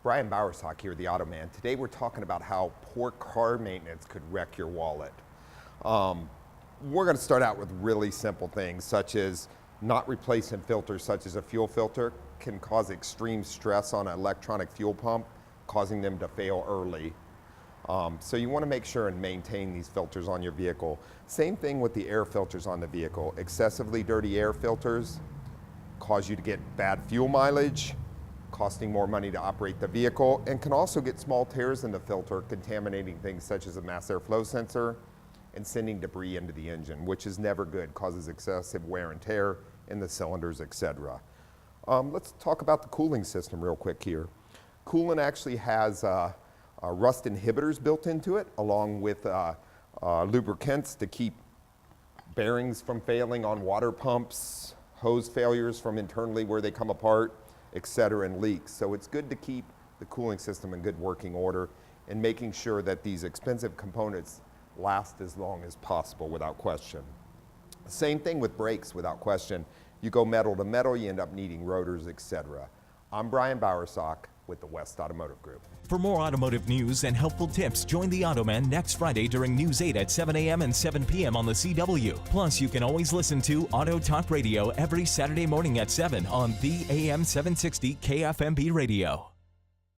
Brian Bowersock here, the Auto Man. Today we're talking about how poor car maintenance could wreck your wallet. We're going to start out with really simple things, such as not replacing filters, such as a fuel filter can cause extreme stress on an electronic fuel pump, causing them to fail early. So you want to make sure and maintain these filters on your vehicle. Same thing with the air filters on the vehicle. Excessively dirty air filters cause you to get bad fuel mileage, costing more money to operate the vehicle, and can also get small tears in the filter, contaminating things such as a mass airflow sensor and sending debris into the engine, which is never good, causes excessive wear and tear in the cylinders, etc. Let's talk about the cooling system real quick here. Coolant actually has rust inhibitors built into it, along with lubricants to keep bearings from failing on water pumps, hose failures from internally where they come apart, etc., and leaks. So it's good to keep the cooling system in good working order and making sure that these expensive components last as long as possible without question. Same thing with brakes without question. You go metal to metal, you end up needing rotors, etc. I'm Brian Bowersock with the West Automotive Group. For more automotive news and helpful tips, join the Automan next Friday during News 8 at 7 a.m. and 7 p.m. on the CW. Plus, you can always listen to Auto Talk Radio every Saturday morning at 7 on the AM 760 KFMB Radio.